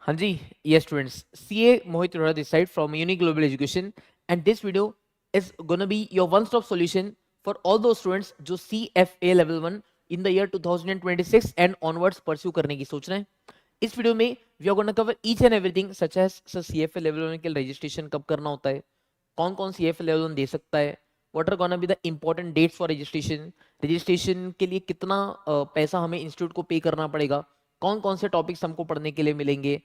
हाँ जी, yes students, CA Mohit Arora this side from Unique Global Education, and this video is gonna be your one-stop solution for all those students जो CFA level 1 in the year 2026 and onwards pursue करने की सोच रहे हैं। इस video में we are gonna cover each and everything such as sir CFA level 1 के लिए registration कब करना होता है, कौन कौन CFA level 1 दे सकता है, what are gonna be the important dates for registration, registration के लिए कितना पैसा हमें इंस्टीट्यूट को पे करना पड़ेगा, कौन कौन से टॉपिक्स हमको पढ़ने के लिए मिलेंगे,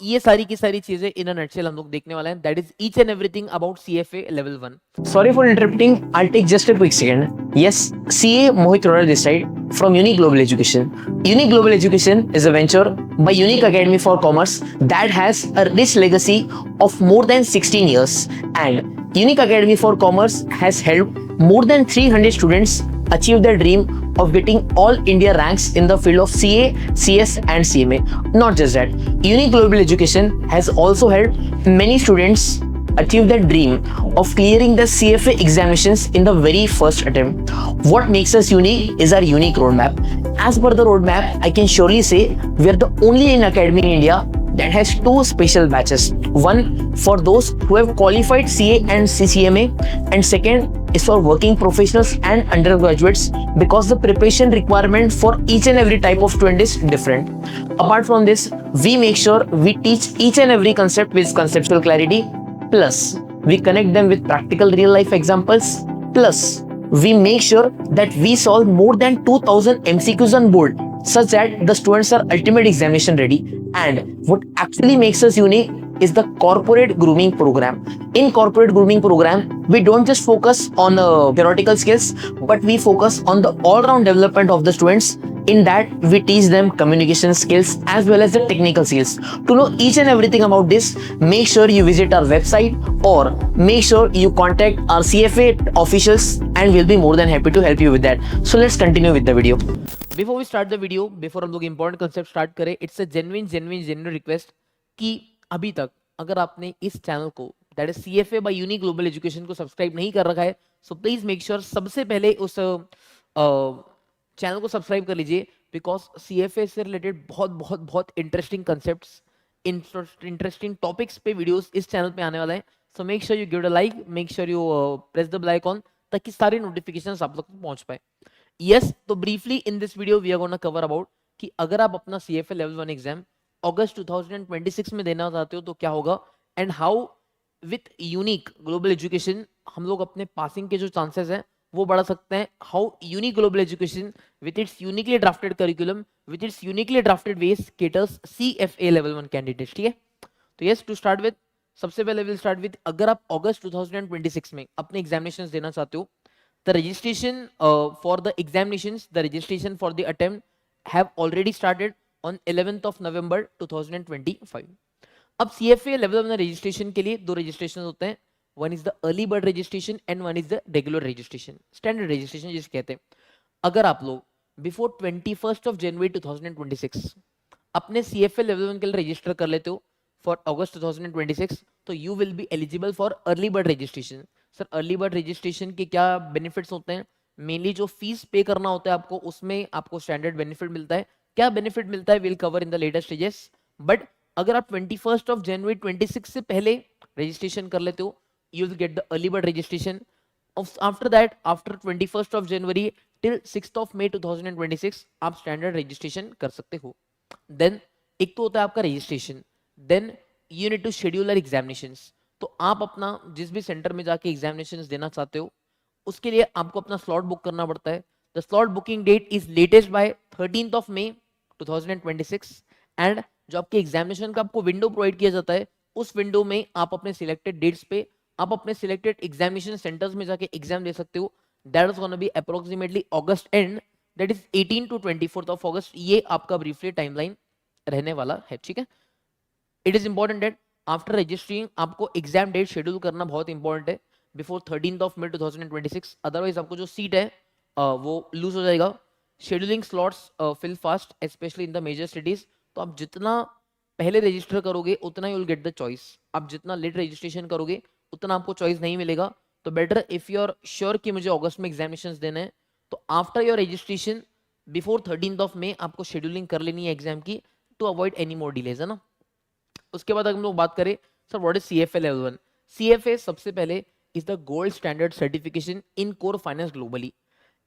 ये सारी की सारी चीजें इन अ नटशेल हम लोग देखने वाले हैं। That is each and everything about CFA level 1। Sorry for interrupting. I'll take just a quick second. Yes, CA Mohit Rohra this side from Unique Global Education. Unique Global Education is a venture by Unique Academy for Commerce that has a rich legacy of more than 16 years. And Unique Academy for Commerce has helped more than 300 students achieve their dream of getting all India ranks in the field of CA, CS and CMA. Not just that, Unique Global Education has also helped many students achieve their dream of clearing the CFA examinations in the very first attempt. What makes us unique is our unique roadmap. As per the roadmap, I can surely say we are the only in academy in India that has two special batches. One for those who have qualified CA and CCMA, and second is for working professionals and undergraduates because the preparation requirement for each and every type of student is different. Apart from this, we make sure we teach each and every concept with conceptual clarity. Plus, we connect them with practical real life examples. Plus, we make sure that we solve more than 2000 MCQs on board such that the students are ultimate examination ready. And what actually makes us unique is the corporate grooming program. In corporate grooming program, we don't just focus on theoretical skills, but we focus on the all-round development of the students. In that, we teach them communication skills as well as the technical skills. To know each and everything about this, make sure you visit our website or make sure you contact our CFA officials and we'll be more than happy to help you with that. So let's continue with the video. Before we start the video, before हम लोग important concept start करें, it's a genuine request कि अभी तक अगर आपने इस channel को that is CFA by Unique global Education को सब्सक्राइब नहीं कर रखा है, सो प्लीज मेक श्योर सबसे पहले उस चैनल को सब्सक्राइब कर लीजिए, बिकॉज सीएफए से रिलेटेड बहुत बहुत बहुत इंटरेस्टिंग कंसेप्ट्स, इंटरेस्टिंग टॉपिक्स पे वीडियोस इस चैनल पे आने वाला है। So make sure you give a like, make sure you press the bell icon ताकि सारे नोटिफिकेशंस आप लोग तक पहुंच पाए। यस, तो briefly in this video we are gonna cover about कि अगर आप अपना सीएफए लेवल 1 एग्जाम अगस्त 2026 में देना चाहते हो तो क्या होगा, and how with unique global education हम लोग अपने पासिंग के जो चांसेस हैं वो बढ़ा सकते हैं। How Unique global Education with its uniquely drafted curriculum, with its uniquely drafted ways caters CFA level 1 candidates. ठीक है, तो यस, टू स्टार्ट विद, सबसे पहले विल स्टार्ट विद, अगर आप अगस्त 2026 में अपने एग्जामिनेशंस देना चाहते हो, the registration for the examinations, the registration for the attempt have already started on 11th of November 2025. अब CFA लेवल 1 रजिस्ट्रेशन के लिए दो रजिस्ट्रेशन होते हैं, one is the early bird registration and one is the regular registration, standard registration जिसे कहते हैं। अगर आप लोग बिफोर 21st ऑफ जनवरी 2026 अपने CFA लेवल 1 के लिए रजिस्टर कर लेते हो फॉर अगस्त 2026, तो you will be eligible for early bird registration. Sir early bird registration के क्या बेनिफिट्स होते हैं? मेनली जो फीस पे करना होता है आपको, उसमें आपको स्टैंडर्ड बेनिफिट मिलता है। क्या बेनिफिट मिलता है will cover in the later stages, but अगर आप 21st ऑफ जनवरी 26 से पहले रजिस्ट्रेशन कर लेते हो, you will get the early bird registration. After that, after 21st of January till 6th of May 2026 आप स्टैंडर्ड रजिस्ट्रेशन कर सकते हो। देन एक तो होता है आपका registration, then you need to schedule examinations. तो आप अपना जिस भी सेंटर में जाके एग्जामिनेशंस देना चाहते हो उसके लिए आपको अपना स्लॉट बुक करना पड़ता है। The slot booking date is latest by 13th of May 2026, and जो आपके एग्जामिनेशन का आपको विंडो प्रोवाइड किया जाता है, उस विंडो में आप अपने सिलेक्टेड डेट्स पे आप अपने सिलेक्टेड एग्जामिनेशन सेंटर्स में जाके एग्जाम दे सकते हो। That is gonna B approximately August and, that is 18 to 24 of अगस्त। ये आपका ब्रीफली टाइमलाइन रहने वाला है। ठीक है, it is important that after registering आपको एग्जाम डेट शेड्यूल करना बहुत इंपॉर्टेंट है before 13th of May 2026, otherwise आपको जो सीट है वो लूज हो जाएगा। Scheduling slots fill fast especially in the major cities, तो आप जितना पहले रजिस्टर करोगे उतना ही विल गेट द चॉइस। आप जितना लेट रजिस्ट्रेशन करोगे उतना आपको चॉइस नहीं मिलेगा। तो better if you are sure कि मुझे अगस्त में एग्जामिनेशंस देने हैं, तो after your registration before 13th of May आपको शेड्यूलिंग कर लेनी है एग्जाम की, to avoid any more delays, है ना। उसके बाद अगर हम लोग बात करें sir what is CFA level 1, CFA सबसे पहले is the gold standard certification in core finance globally.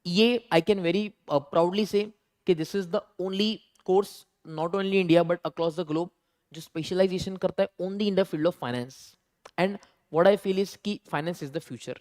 ये I can very proudly say कि this is the only course not only India but across the globe जो specialization करता है only in the field of finance. And what I feel is कि finance is the future.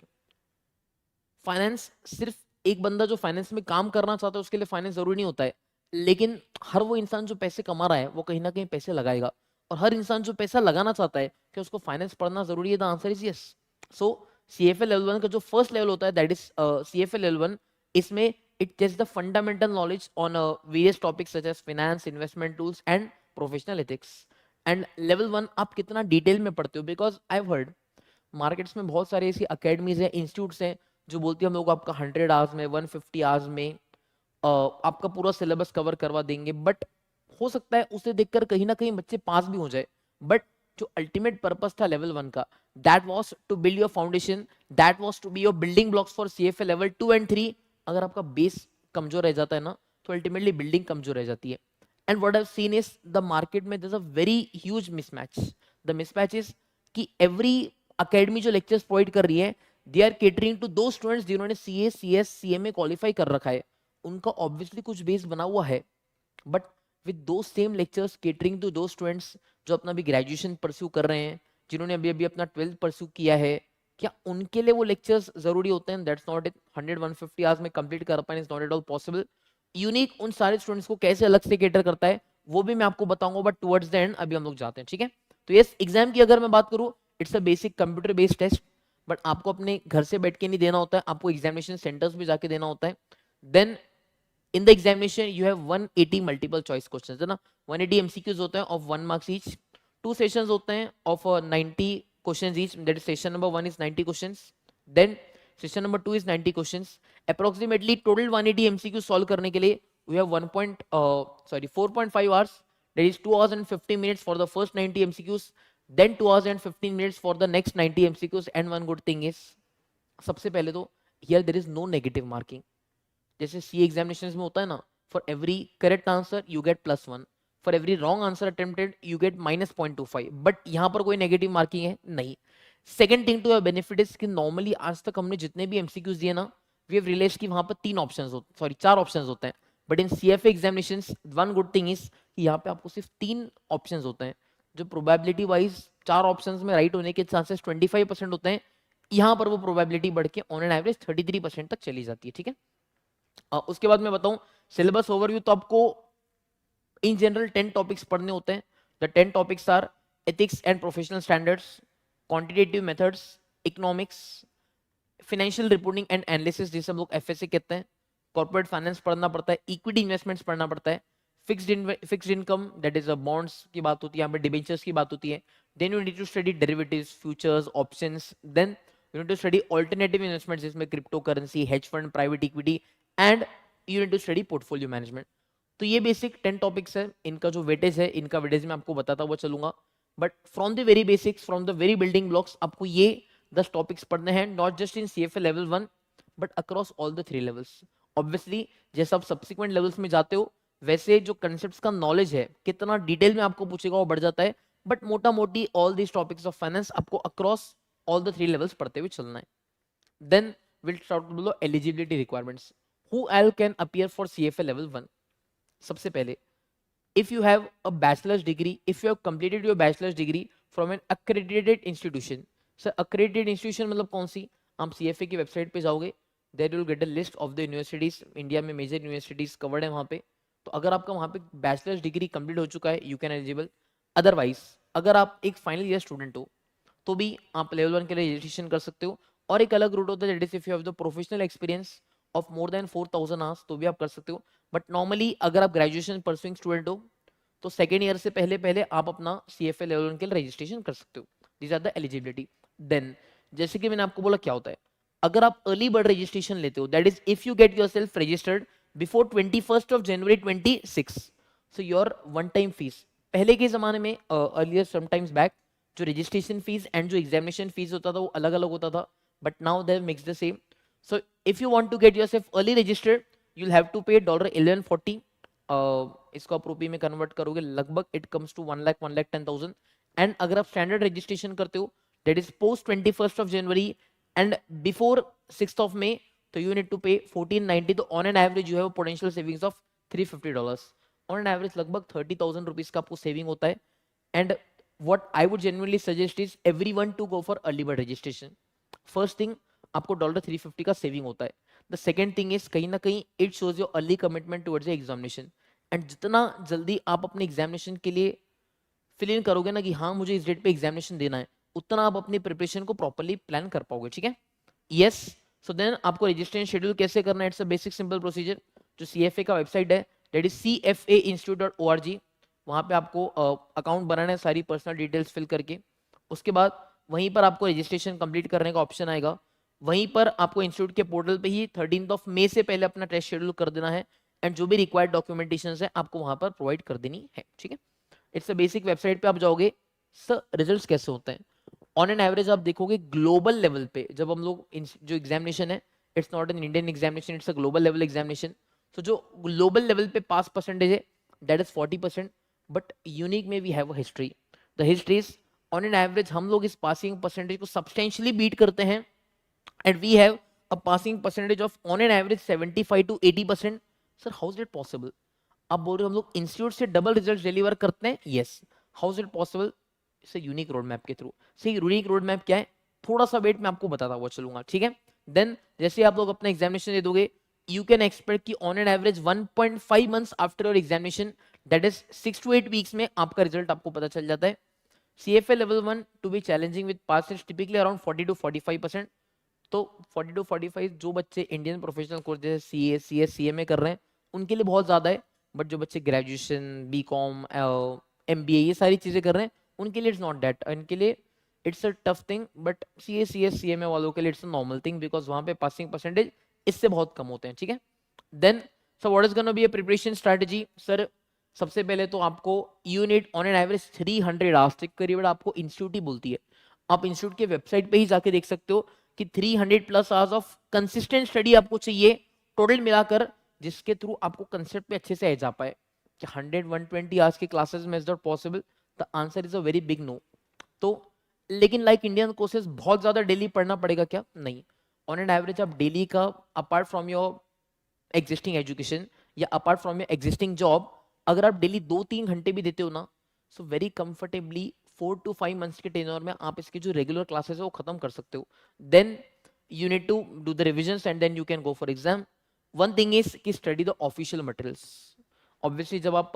Finance सिर्फ एक बंदा जो finance में काम करना चाहता है उसके लिए फाइनेंस जरूरी नहीं होता है, लेकिन हर वो इंसान जो पैसे कमा रहा है वो कहीं ना कहीं पैसे लगाएगा, और हर इंसान जो पैसा लगाना चाहता है कि उसको फाइनेंस पढ़ना जरूरी है, the answer is yes. So CFA level 1 का जो फर्स्ट लेवल होता है दैट इज CFA लेवल 1, इसमें it test the fundamental knowledge on various topics such as finance, investment tools and professional ethics. And level 1 आप कितना detail में पढ़ते हो, because I have heard markets में बहुत सारे ऐसी अकेडमीज हैं, इंस्टीट्यूट्स हैं जो बोलती है हम लोग आपका 100 आवर्स में 150 आवर्स में आपका पूरा सिलेबस कवर करवा देंगे, बट हो सकता है उसे देखकर कहीं ना कहीं बच्चे पास भी हो जाए, बट जो अल्टीमेट पर्पस था लेवल 1 का that was to build your foundation, that was to be your building blocks for CFA level 2 and 3। अगर आपका बेस कमजोर रह जाता है ना तो अल्टीमेटली बिल्डिंग कमजोर रह जाती है। And what I have seen is the market में there is a very huge mismatch. The mismatch is कि एवरी अकेडमी जो लेक्चर्स प्रोवाइड कर रही है दे आर केटरिंग टू दो स्टूडेंट्स जिन्होंने CA CS CMA क्वालिफाई कर रखा है, उनका ऑब्वियसली कुछ बेस बना हुआ है, बट विद दो सेम लेक्चर्स केटरिंग टू दो स्टूडेंट्स जो अपना भी ग्रेजुएशन परस्यू कर रहे हैं, जिन्होंने अभी अभी अपना 12th परस्यू किया है, क्या उनके लिए वो लेक्चर्स जरूरी होते हैं? That's not it. 100-150 आवर्स में कंप्लीट कर पाए is not at all possible. Unique उन सारे स्टूडेंट्स को कैसे अलग से केटर करता है वो भी मैं आपको बताऊंगा, बट टुवर्ड्स द एंड अभी हम लोग जाते हैं, ठीक है? तो यस, एग्जाम की अगर मैं बात करूं it's a basic computer based test, but आपको अपने घर से बैठ के नहीं देना होता है, आपको एग्जामिनेशन सेंटर्स में जाके देना होता है। Then in the examination you have 180 multiple choice questions, है ना, 180 MCQs होते हैं ऑफ 1 मार्क्स ईच, 2 सेशंस होते हैं of 90 questions each, that is session number 1 is 90 questions, then session number 2 is 90 questions. Approximately total 180 MCQ solve करने के लिए we have 4.5 hours, that is 2 hours and 15 minutes for the first 90 MCQs, then 2 hours and 15 minutes for the next 90 MCQs। and one good thing is सबसे पहले तो here there is no negative marking, जैसे CA examinations में होता है ना, for every correct answer you get +1, for every wrong answer attempted you get -0.25, but यहाँ पर कोई negative marking है नहीं। Second thing to your benefit is कि नॉर्मली आज तक हमने जितने भी MCQs दिए ना वी हैव रियलाइज्ड कि वहां पर 4 ऑप्शंस होते हैं, but in CFA examinations one good thing is कि यहाँ पे आपको सिर्फ 3 ऑप्शंस होते हैं, जो प्रोबेबिलिटी वाइज 4 ऑप्शंस में राइट होने के चांसेस 25% होते हैं, यहाँ पर वो प्रोबेबिलिटी बढ़ के ऑन एन एवरेज 33% तक चली जाती है, ठीक है? उसके बाद मैं बताऊं सिलेबस ओवरव्यू, तो आपको इन जनरल 10 टॉपिक्स पढ़ने होते हैं। The 10 topics are ethics and professional standards, quantitative methods, economics, financial reporting and analysis जिसे हम लोग FSA कहते हैं, कॉर्पोरेट फाइनेंस पढ़ना पड़ता है, इक्विटी इन्वेस्टमेंट्स पढ़ना पड़ता है, fixed income that is bonds की बात होती है, यहाँ पे डिबेंचर्स की बात होती है, then you need to study derivatives, futures, options, then you need to study alternative investments जिसमें crypto currency, hedge fund, private equity, and you need to study portfolio management. तो ये बेसिक 10 टॉपिक्स है, इनका जो वेटेज है, इनका weightage मैं आपको बताता हुआ चलूंगा, but from the very basics, from the very building blocks आपको ये 10 टॉपिक्स पढ़ने हैं, not just in CFA level 1 but across all the 3 levels. Obviously जैसे आप सब्सिक्वेंट लेवल्स में जाते हो वैसे जो कंसेप्ट्स का नॉलेज है कितना डिटेल में आपको पूछेगा वो बढ़ जाता है, बट मोटा मोटी all these topics of finance आपको अक्रॉस ऑल द 3 लेवल्स पढ़ते हुए चलना है। Then will start to the eligibility requirements, who all can appear for CFA level 1। सबसे पहले if you have a bachelor's degree, if you have completed your bachelor's degree from an accredited institution, sir accredited institution मतलब कौन सी? आप CFA की website पे जाओगे, there you will get a list of the universities, India में major universities covered है वहाँ पे, तो अगर आपका वहाँ पे बैचलर्स डिग्री कंप्लीट हो चुका है यू कैन एलिजिबल। अदरवाइज अगर आप एक फाइनल ईयर स्टूडेंट हो तो भी आप लेवल 1 के लिए रजिस्ट्रेशन कर सकते हो, और एक अलग रूट होता है that is if you have the professional experience of more than 4000 hours तो भी आप कर सकते हो, बट नॉर्मली अगर आप ग्रेजुएशन परसुइंग स्टूडेंट हो तो सेकेंड ईयर से पहले पहले आप अपना CFA लेवल 1 के लिए रजिस्ट्रेशन कर सकते हो। These are the eligibility. देन जैसे कि मैंने आपको बोला क्या होता है, अगर आप अर्ली बर्ड रजिस्ट्रेशन लेते हो that is if you get yourself registered before 21st of January 26, so your one time fees, पहले के जमाने में अर्लियर समटाइम्स बैक जो रजिस्ट्रेशन फीस एंड जो एग्जामिनेशन फीस होता था वो अलग अलग होता था, but now they mix the same. So if you want to get yourself early registered you will have to pay $1140, इसको आप रुपये में कन्वर्ट करोगे लगभग इट कम्स टू 1,10,000, एंड अगर आप स्टैंडर्ड रजिस्ट्रेशन करते हो that is post 21st of January and before 6th of May, तो यू नीड टू पे 1490. तो on an average you have potential savings of $350. On an average लगभग 30,000 rupees का आपको सेविंग होता है. And what I would genuinely suggest is everyone to go for early bird registration. First thing, आपको $350 का saving होता है. द सेकेंड थिंग इज कहीं ना कहीं it shows your early commitment towards examination. And जितना जल्दी आप अपने एग्जामिनेशन के लिए फिल इन करोगे ना कि हाँ मुझे इस डेट पे एग्जामिनेशन देना है, उतना आप अपनी प्रिपरेशन को प्रॉपरली प्लान कर पाओगे. ठीक है. यस. सो देन आपको रजिस्ट्रेशन शेड्यूल कैसे करना है, it's a basic simple procedure. जो CFA का वेबसाइट है दैट इज cfainstitute.org. वहां पे आपको अकाउंट बनाना है, सारी पर्सनल डिटेल्स फिल करके. उसके बाद वहीं पर आपको रजिस्ट्रेशन कंप्लीट करने का ऑप्शन आएगा. वहीं पर आपको इंस्टीट्यूट के पोर्टल पे ही 13th ऑफ मे से पहले अपना टेस्ट शेड्यूल कर देना है. एंड जो भी रिक्वायर्ड डॉक्यूमेंटेशन है आपको वहां पर प्रोवाइड कर देनी है. ठीक है. इट्स अ बेसिक वेबसाइट पे आप जाओगे. सर रिजल्ट्स कैसे होते हैं? ऑन एन एवरेज आप देखोगे ग्लोबल लेवल पे जब हम लोग जो एग्जामिनेशन है, it's not an Indian examination, it's a global level examination. तो जो ग्लोबल लेवल पे पास परसेंटेज है दैट इज 40%. बट यूनिक में we have a history. The history is on an average हम लोग इस पासिंग परसेंटेज को सब्सटेंशियली बीट करते हैं. And we have a passing percentage of on an average 75 to 80%. Sir how is it possible? आप बोल रहे हो हम लोग इंस्टीट्यूट से डबल रिजल्ट डिलीवर करते हैं. Yes. How is it possible? इसे यूनिक रोड मैप के थ्रू. सही. यूनिक रोड मैप क्या है? थोड़ा सा वेट मैं आपको बताता हुआ चलूंगा. ठीक है. देन जैसे आप लोग अपना एग्जामिनेशन दे दोगे, you can expect कि on an average 1.5 months after your examination, that is 6 to 8 weeks में आपका रिजल्ट आपको पता चल जाता है. CFA level 1 to be challenging with pass rates typically around 40 to 45%. तो 40 to 45 जो बच्चे इंडियन प्रोफेशनल कोर्स जैसे CA, CS, CMA कर रहे हैं उनके लिए बहुत ज़्यादा है. बट जो बच्चे ग्रेजुएशन, BCom, MBA ये सारी चीज़ें कर रहे हैं उनके लिए इट्स नॉट दैट. इनके लिए it's a tough thing. But CA, CS, CMA वालों के लिए it's a normal thing because वहाँ पे पासिंग परसेंटेज इससे बहुत कम होते हैं. ठीक है. Then sir what is gonna be a preparation strategy? Sir सबसे पहले तो आपको unit on an average 300 hours तक करीब आपको इंस्टीट्यूट ही बोलती है. आप इंस्टीट्यूट के वेबसाइट पे ही जाके देख सकते हो कि 300 plus hours of consistent study आपको चाहिए टोटल मिलाकर, जिसके थ्रू आपको कंसेप्ट पे अच्छे से आ जा पाए. कि 100-120 आवर्स की क्लासेस में is not possible. The answer is a very big no. तो लेकिन लाइक इंडियन कोर्सेज बहुत ज्यादा डेली पढ़ना पड़ेगा क्या? नहीं. ऑन एन एवरेज आप डेली का apart from your existing education या apart from your existing job, अगर आप डेली 2-3 घंटे भी देते हो ना, so very comfortably 4 to 5 months के टेन्योर में आप इसके जो रेगुलर क्लासेस है वो खत्म कर सकते हो. Then you need to do the revisions and then you can go for exam. One thing is कि study the official materials. Obviously जब आप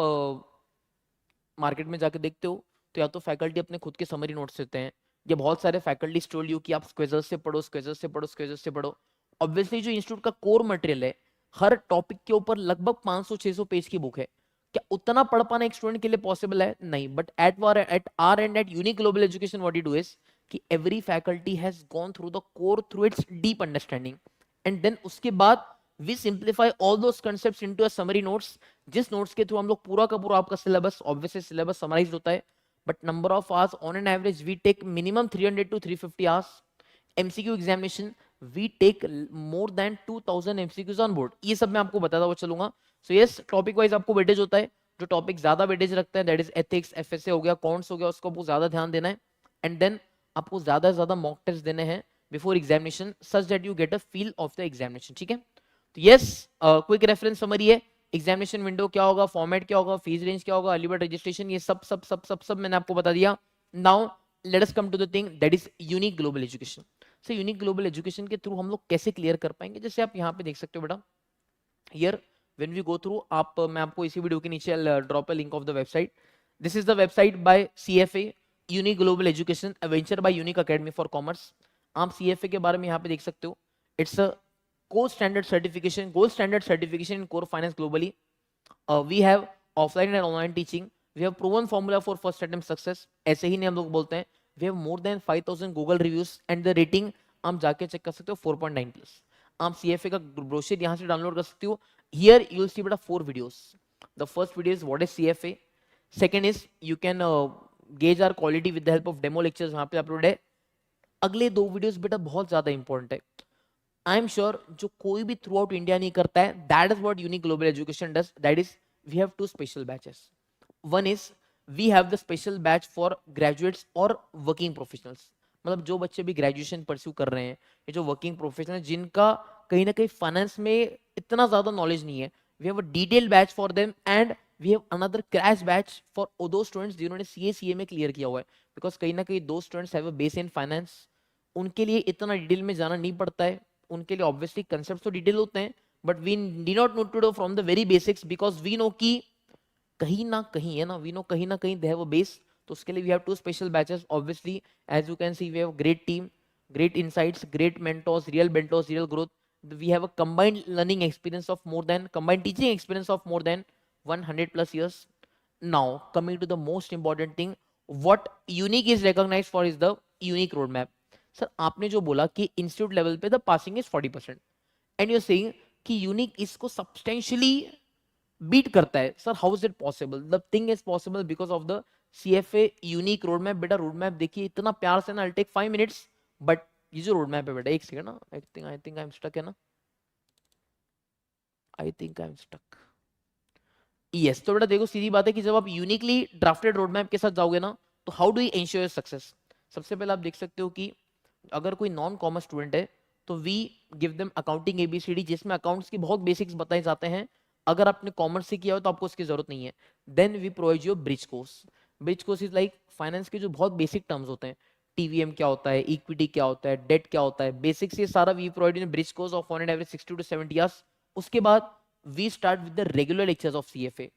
मार्केट में जाके देखते हो तो या तो फैकल्टी अपने खुद के समरी नोट्स देते हैं या बहुत सारे फैकल्टी टोल्ड यू कि आप स्क्वेजर्स से पढ़ो, स्क्वेजर्स से पढ़ो, स्क्वेजर्स से पढ़ो. ऑब्वियसली जो इंस्टीट्यूट का कोर मटेरियल है हर टॉपिक के ऊपर लगभग 500-600 पेज की बुक है. क्या उतना पढ़ पाना एक स्टूडेंट के लिए पॉसिबल है? नहीं. But at our end at unique global education what you do is कि every faculty has gone through the core through its deep understanding and then उसके बाद we simplify all those concepts into a summary notes, जिस notes के through हम लोग पूरा का पूरा आपका सिलेबस, ऑब्वियसली सिलेबस समराइज होता है. But number of hours on an average we take minimum 300 to 350 hours. MCQ examination we take more than 2000 MCQs on board. ये सब मैं आपको बताता हुआ चलूंगा. सो यस, टॉपिक वाइज आपको वेटेज होता है. जो टॉपिक ज्यादा वेटेज रखता है दैट इज एथिक्स, FSA हो गया, कॉन्ट्स हो गया, उसको आपको ज्यादा ध्यान देना है. एंड देन आपको ज्यादा से ज्यादा मॉक टेस्ट देने हैं before examination such that you get a feel of the examination. ठीक है. तो यस, क्विक रेफरेंस समरी है. एग्जामिनेशन विंडो क्या होगा, फॉर्मेट क्या होगा, फीस रेंज क्या होगा, अर्ली बर्ड रजिस्ट्रेशन, ये सब सब सब सब सब मैंने आपको बता दिया. Now let us come to the thing that is unique global education. So unique global education के थ्रू हम लोग कैसे क्लियर कर पाएंगे? जैसे आप यहाँ पे देख सकते हो बेटा, here when we go through, आप मैं आपको इसी वीडियो के नीचे drop a link of the website. This is the website by CFA unique global education, a venture by unique academy for commerce. आप CFA के बारे में यहाँ पे देख सकते हो. It's a gold standard certification in core finance globally. We have offline and online teaching. We have proven formula for first attempt success. ऐसे ही नहीं हम लोग बोलते हैं. We have more than 5000 Google reviews and the rating आप जाके check कर सकते हो 4.9 प्लस. आप CFA का ब्रोशर यहाँ से डाउनलोड कर सकते हो. Here you will see बेटा 4 videos. The first video is what is CFA. Second is you can gauge our quality with the help of demo lectures. वहाँ पे अपलोड है. अगले 2 वीडियोस बेटा बहुत ज्यादा इंपॉर्टेंट है. आई एम श्योर जो कोई भी थ्रू आउट इंडिया नहीं करता है, that is what unique global education does. That is we have 2 special batches. One is we have the special batch for graduates और वर्किंग प्रोफेशनल्स, मतलब जो बच्चे भी ग्रेजुएशन परस्यू कर रहे हैं, ये जो वर्किंग प्रोफेशनल जिनका कहीं ना कहीं फाइनेंस में इतना ज्यादा नॉलेज नहीं है, we have a detail batch for them and we have another crash batch for those students जिन्होंने सीए में क्लियर किया हुआ है, बिकॉज कहीं ना कहीं those students have a base in finance, उनके लिए इतना डिटेल में जाना नहीं पड़ता है, उनके लिए ऑब्वियसली कंसेप्ट तो डिटेल होते हैं, but we do not know to do from the very basics, because we know कि कहीं ना कहीं है ना, वी नो कहीं ना कहीं दे हैव अ बेस, तो उसके लिए we have two special batches obviously, as you can see we have great team, great insights, great mentors, real growth. We have a combined learning experience of more than combined teaching experience of more than 100 plus years. Now, coming to the most important thing, what unique is recognized for is the unique roadmap. Sir आपने जो बोला कि institute level पे the passing is 40% and you saying कि unique इसको substantially beat करता है, sir how is it possible? The thing is possible because of the CFA unique road map. बेटा रोड मैप देखिए इतना प्यार से ना, आई टेक 5 मिनट्स, बट ये जो रोड मैप है बेटा, एक सेकंड ना, I think I am stuck है ना, I think I am stuck. Yes, तो बेटा देखो सीधी बात है कि जब आप यूनिकली ड्राफ्टेड रोड मैप के साथ जाओगे ना, तो how do you ensure success? सबसे पहले आप देख सकते हो कि अगर कोई नॉन कॉमर्स स्टूडेंट है तो we give them accounting ABCD, जिसमें अकाउंट्स की बहुत बेसिक्स बताए जाते हैं। अगर आपने कॉमर्स से किया हो तो आपको उसकी जरूरत नहीं है। Then we provide you bridge course. Bridge course is like finance के जो बहुत बेसिक टर्म्स होते हैं, टीवीएम क्या होता है, इक्विटी क्या होता है, डेट क्या होता है, बेसिक्स ये सारा we provide in bridge course of on an average 60 to 70 hours. उसके बाद we start with the regular lectures of CFA.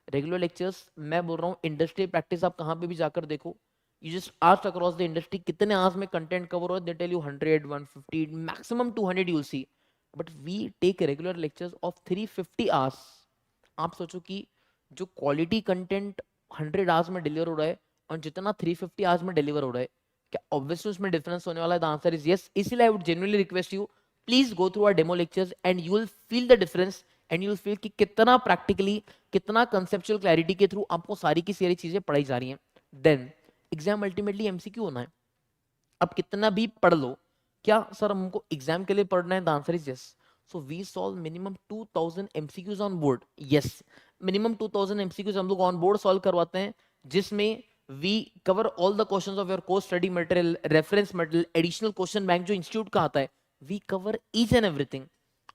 Regular lectures मैं बोल रहा हूँ, इंडस्ट्री प्रैक्टिस आप कहाँ पे भी जाकर देखो, you just ask across the industry कितने आवर्स में कंटेंट कवर हो, they tell you 100 150 maximum 200 you'll see, but we take regular lectures of 350 hours। आप सोचो कि जो क्वालिटी कंटेंट 100 आवर्स में डिलीवर हो रहा है और जितना 350 आवर्स में डिलीवर हो रहा है, क्या ऑब्वियसली उसमें डिफरेंस होने वाला है? The answer is yes. इसीलिए I would genuinely request you, please go through our demo lectures and you will feel the difference, and you will feel कि कितना प्रैक्टिकली, कितना कंसेप्चुअल क्लैरिटी के थ्रू आपको सारी की सारी चीजें पढ़ाई जा रही हैं। देन एग्जाम अल्टीमेटली एमसीक्यू होना है। अब कितना भी पढ़ लो, क्या सर हमको एग्जाम के लिए पढ़ना है? The answer is yes. So we solve minimum 2000 MCQs on board. Yes, minimum 2000 MCQs हम लोग ऑन बोर्ड सॉल्व करवाते हैं, जिसमें we cover all the questions of your course study material, reference material, additional question bank जो institute का आता है, we cover each and everything.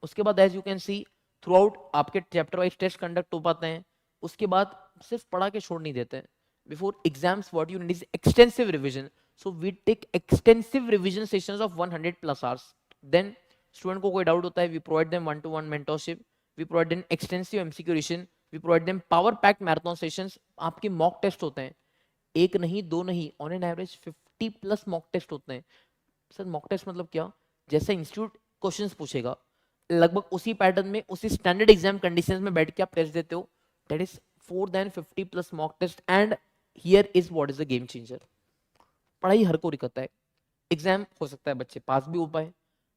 उसके बाद as you can see throughout आपके चैप्टर वाइज टेस्ट कंडक्ट हो पाते हैं। उसके बाद सिर्फ पढ़ा के छोड़ नहीं देते हैं। Before exams what you need is extensive revision, so we take extensive revision sessions of 100 plus hours। then student को कोई डाउट होता है, we provide them one to one mentorship, we provide them extensive MCQ revision, we provide them power packed marathon sessions। आपके mock test होते हैं, एक नहीं दो नहीं, on an average 50 plus mock test होते हैं। सर मॉक टेस्ट मतलब क्या? जैसे इंस्टीट्यूट क्वेश्चंस पूछेगा, लगभग उसी पैटर्न में, उसी स्टैंडर्ड एग्जाम कंडीशंस में बैठ के आप टेस्ट देते हो। That is 4 than 50 plus mock test, and here is what is the game changer. पढ़ाई हर कोई करता है, एग्जाम हो सकता है बच्चे पास भी हो पाए,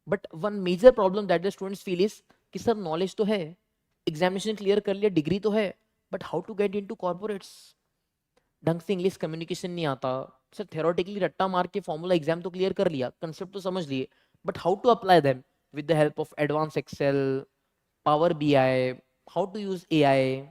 but one major problem that the students feel is कि सर नॉलेज तो है, एग्जामिनेशन क्लियर कर लिया, डिग्री तो है, but how to get into corporates? ढंग से इंग्लिश कम्युनिकेशन नहीं आता। सर थ्योरेटिकली रट्टा मार के फॉर्मूला एग्जाम तो क्लियर कर लिया, कंसेप्ट तो समझ लिए, but how to apply them with the help of advance Excel, Power BI, how to use AI,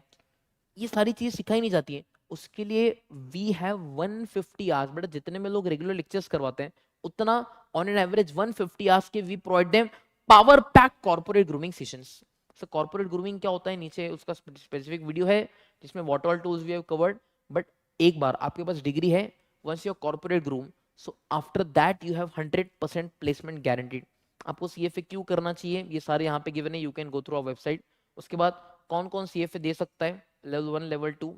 ये सारी चीज सिखाई नहीं जाती है। उसके लिए वी हैव 150 आवर्स। बेटा जितने में लोग रेगुलर लेक्चर्स करवाते हैं, उतना ऑन एन एवरेज 150 आवर्स के we provide them power pack corporate grooming sessions. So corporate grooming क्या होता है, नीचे उसका स्पेसिफिक वीडियो है जिसमें what all tools we have covered. But एक बार आपके पास डिग्री है, once your corporate groom, so after that you have 100% placement guaranteed. आपको सीएफए क्यों करना चाहिए, ये सारे यहाँ पे गिवन है, you can go through our website. उसके बाद कौन कौन सीएफए दे सकता है, लेवल 1 लेवल 2,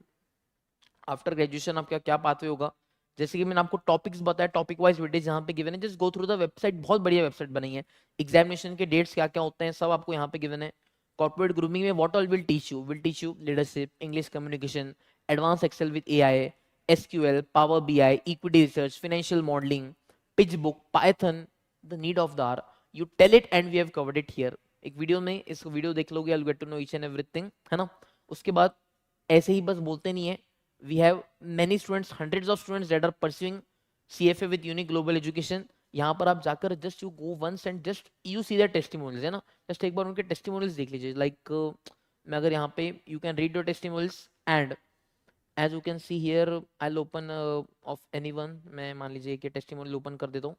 आफ्टर ग्रेजुएशन आपका क्या पाथवे होगा, जैसे कि मैंने आपको टॉपिक्स बताया, टॉपिक वाइज वीडियोस यहाँ पे गिवन है, just go through the website, बहुत बढ़िया वेबसाइट बनी है। एग्जामिनेशन के डेट्स क्या क्या होते हैं सब आपको यहाँ पे गिवन है। कॉर्पोरेट ग्रूमिंग में what all will teach you leadership, English communication, advance Excel with AI, SQL, Power BI, equity research, financial modelling, pitch book, Python, the need of the hour, you tell it and we have covered it here. एक video में इस video देख लोगे, I will get to know each and everything, है ना। उसके बाद ऐसे ही बस बोलते नहीं है, we have many students, hundreds of students that are pursuing CFA with Unique Global Education। यहाँ पर आप जाकर just you go once and just you see the testimonials, है ना, जस्ट एक बार उनके टेस्टिमोनियल्स देख लीजिए। लाइक मैं अगर यहाँ पे, you can read your testimonials and As you can see here, I'll open of anyone. मैं मान लीजिए कि टेस्टिमोनियल ओपन कर देता हूँ.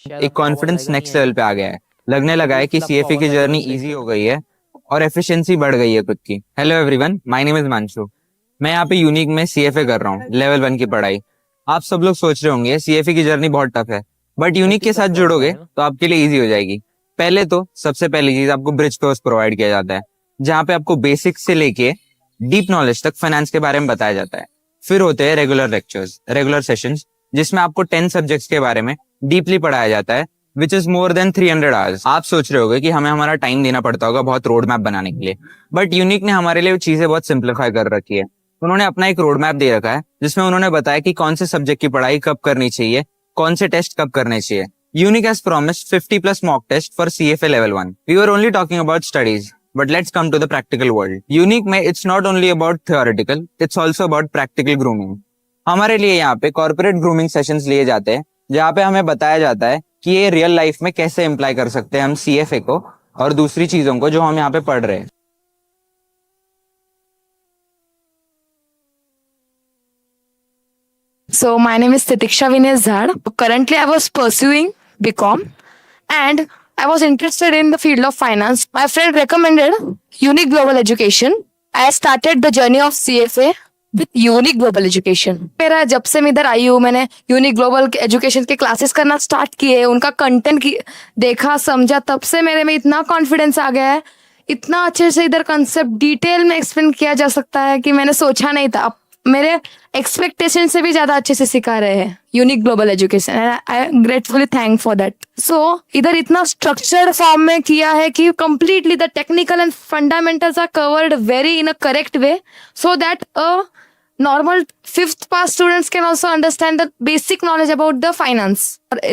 शायद एक आपको आवाज कॉन्फिडेंस आएगा, नहीं नेक्स्ट लेवल आएगा. पे आ गया है. लगने लगा है कि होपफुल आपको सीएफए की आवाज आएगा जर्नी मेरी साइड इजी से. हो गई है और एफिशिएंसी बढ़ गई है खुद की. Hello everyone, my name is Manshu. मैं यहाँ पे यूनिक में सीएफए कर रहा हूँ, लेवल 1 की पढ़ाई. आप सब लोग सोच रहे होंगे सीएफए की जर्नी बहुत टफ है, बट यूनिक 30 के साथ आपको आवाज आ जुड़ोगे रहा है ना. तो आपके लिए इजी हो जाएगी. पहले तो सबसे पहली चीज आपको ब्रिज कोर्स प्रोवाइड किया जाता है, जहाँ पे आपको बेसिक से लेके डीप नॉलेज तक फाइनेंस के बारे में बताया जाता है. फिर होते हैं रेगुलर लेक्चर्स, रेगुलर सेशंस, जिसमें आपको 10 सब्जेक्ट्स के बारे में डीपली पढ़ाया जाता है, which is more than 300 hours. आप सोच रहे होगे कि हमें हमारा टाइम देना पड़ता होगा बहुत रोड मैप बनाने के लिए, बट यूनिक ने हमारे लिए चीजें बहुत सिंप्लीफाई कर रखी है. उन्होंने अपना एक रोड मैप दे रखा है, जिसमें उन्होंने बताया कि कौन से सब्जेक्ट की पढ़ाई कब करनी चाहिए, कौन से टेस्ट कब करने चाहिए. Unique has promised 50 plus mock tests for CFA level 1. We were only talking about studies, but let's come to the practical world. Unique में it's not only about theoretical, it's also about practical grooming. हमारे लिए यहाँ पे corporate grooming sessions लिए जाते हैं, जहाँ पे हमें बताया जाता है कि ये रियल लाइफ में कैसे इम्प्लाई कर सकते हैं हम सीएफए को और दूसरी चीजों को जो हम यहाँ पे पढ़ रहे हैं. So my name is Titiksha Vinay Zad. Currently, I was pursuing BCom and I was interested in the field of finance. My friend recommended Unique Global Education. I started the journey of CFA with Unique Global Education. मेरा जब से मैं इधर आई हूँ, मैंने unique global education के classes करना start किए, उनका कंटेंट की देखा समझा, तब से मेरे में इतना कॉन्फिडेंस आ गया है, इतना अच्छे से इधर कंसेप्ट डिटेल में एक्सप्लेन किया जा सकता है कि मैंने सोचा नहीं था. अब मेरे एक्सपेक्टेशन से भी ज्यादा अच्छे से सिखा रहे हैं unique global education. I gratefully thank for that. So इधर इतना स्ट्रक्चर्ड फॉर्म में किया है कि completely the technical and fundamentals are covered very in a correct way, so that a normal fifth pass students can also understand the basic knowledge about the finance.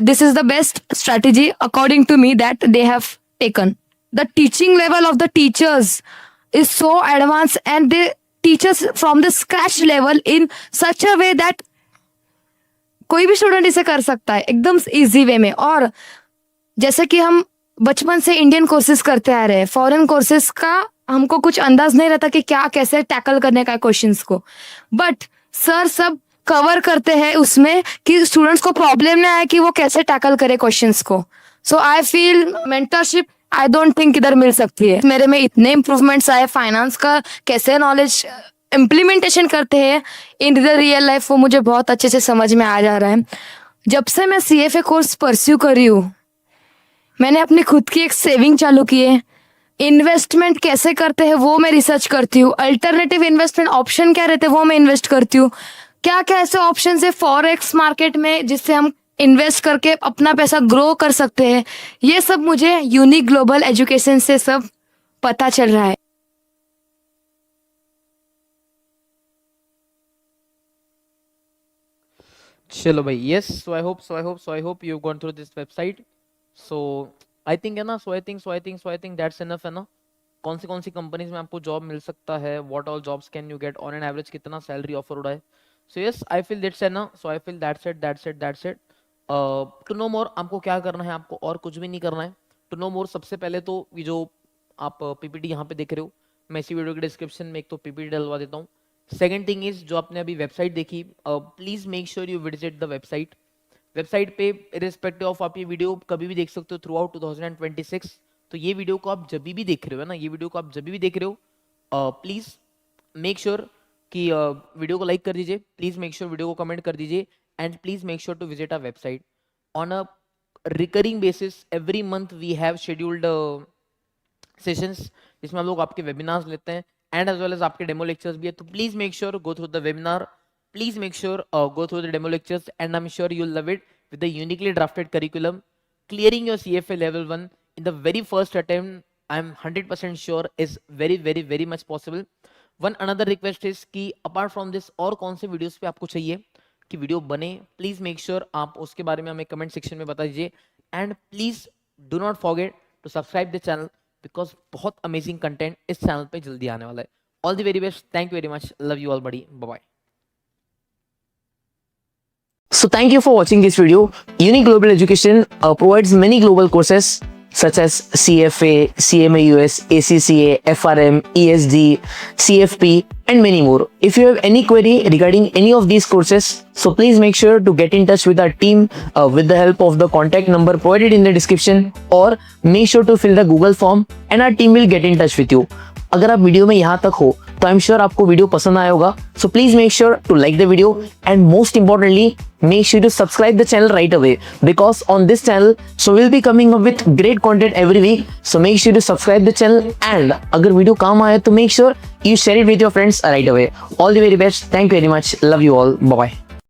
This is the best strategy according to me that they have taken. The teaching level of the teachers is so advanced and they teach us from the scratch level in such a way that कोई भी student इसे कर सकता है एकदम easy way में. और जैसे कि हम बचपन से इंडियन कोर्सेज करते आ रहे हैं, फॉरेन कोर्सेज का हमको कुछ अंदाज नहीं रहता कि क्या कैसे टैकल करने का है क्वेश्चंस को, बट सर सब कवर करते हैं उसमें कि स्टूडेंट्स को प्रॉब्लम नहीं आए कि वो कैसे टैकल करे क्वेश्चंस को. So I feel mentorship I don't think इधर मिल सकती है. मेरे में इतने इम्प्रूवमेंट्स आए, फाइनेंस का कैसे नॉलेज इम्प्लीमेंटेशन करते हैं इन द रियल लाइफ, वो मुझे बहुत अच्छे से समझ में आ जा रहा है. जब से मैं CFA कोर्स परस्यू कर रही हूँ, मैंने अपनी खुद की एक सेविंग चालू की है. इन्वेस्टमेंट कैसे करते हैं वो मैं रिसर्च करती हूँ. अल्टरनेटिव इन्वेस्टमेंट ऑप्शन क्या रहते हैं वो मैं इन्वेस्ट करती हूँ. क्या क्या ऐसे ऑप्शन है फॉरेक्स मार्केट में जिससे हम इन्वेस्ट करके अपना पैसा ग्रो कर सकते हैं, ये सब मुझे यूनिक ग्लोबल एजुकेशन से सब पता चल रहा है. चलो भाई, yes, so I hope you've gone through this website. So I think है ना, so I think that's enough है ना. कौन सी कंपनीज में आपको जॉब मिल सकता है, what all jobs can you get on an average, कितना सैलरी ऑफर हो रहा है. So yes, I feel that's है ना, so I feel that's it. To know more आपको क्या करना है, आपको और कुछ भी नहीं करना है. टू नो मोर सबसे पहले तो ये जो आप पीपीटी यहाँ पे देख रहे हो, मैं इसी वीडियो के डिस्क्रिप्शन में एक तो पीपीटी डलवा देता हूँ. सेकेंड थिंग इज, जो आपने अभी वेबसाइट देखी, please make sure you visit the website. Website पे इरिस्पेक्टिव ऑफ आप ये वीडियो कभी भी देख सकते हो थ्रू आउट 2026. तो ये वीडियो को आप जब भी देख रहे हो ना, ये वीडियो को आप जब भी देख रहे हो, प्लीज मेक श्योर कि वीडियो को लाइक कर दीजिए, प्लीज मेक श्योर वीडियो को कमेंट कर दीजिए, and please make sure to visit our website on a recurring basis. Every month we have scheduled sessions जिसमें हम लोग आपके वेबिनार्स लेते हैं, एंड एज वेल एज आपके डेमो लेक्चर्स भी है. तो please make sure go through the webinar, please make sure go through the demo lectures, and I'm sure you'll love it with the uniquely drafted curriculum. Clearing your CFA level 1 in the very first attempt, I'm 100% sure is very much possible. One another request is कि apart from this और कौन से videos पे आपको चाहिए कि video बने, please make sure आप उसके बारे में हमें कमेंट सेक्शन में बता दीजिए. And please do not forget to subscribe the channel, because बहुत अमेजिंग कंटेंट इस चैनल पे जल्दी आने वाला है. All the very best, thank you very much, love you all buddy, bye bye. So thank you for watching this video. Unique Global Education provides many global courses such as CFA, CMA-US, ACCA, FRM, ESD, CFP, and many more. If you have any query regarding any of these courses, so please make sure to get in touch with our team with the help of the contact number provided in the description, or make sure to fill the Google form and our team will get in touch with you. अगर आप video में यहाँ तक हो तो I am sure आपको video पसंद आया होगा. So please make sure to like the video and most importantly make sure to subscribe the channel right away, because on this channel so we'll be coming up with great content every week. So make sure to subscribe the channel, and अगर video काम आए तो make sure you share it with your friends right away. All the very best. Thank you very much. Love you all. Bye bye.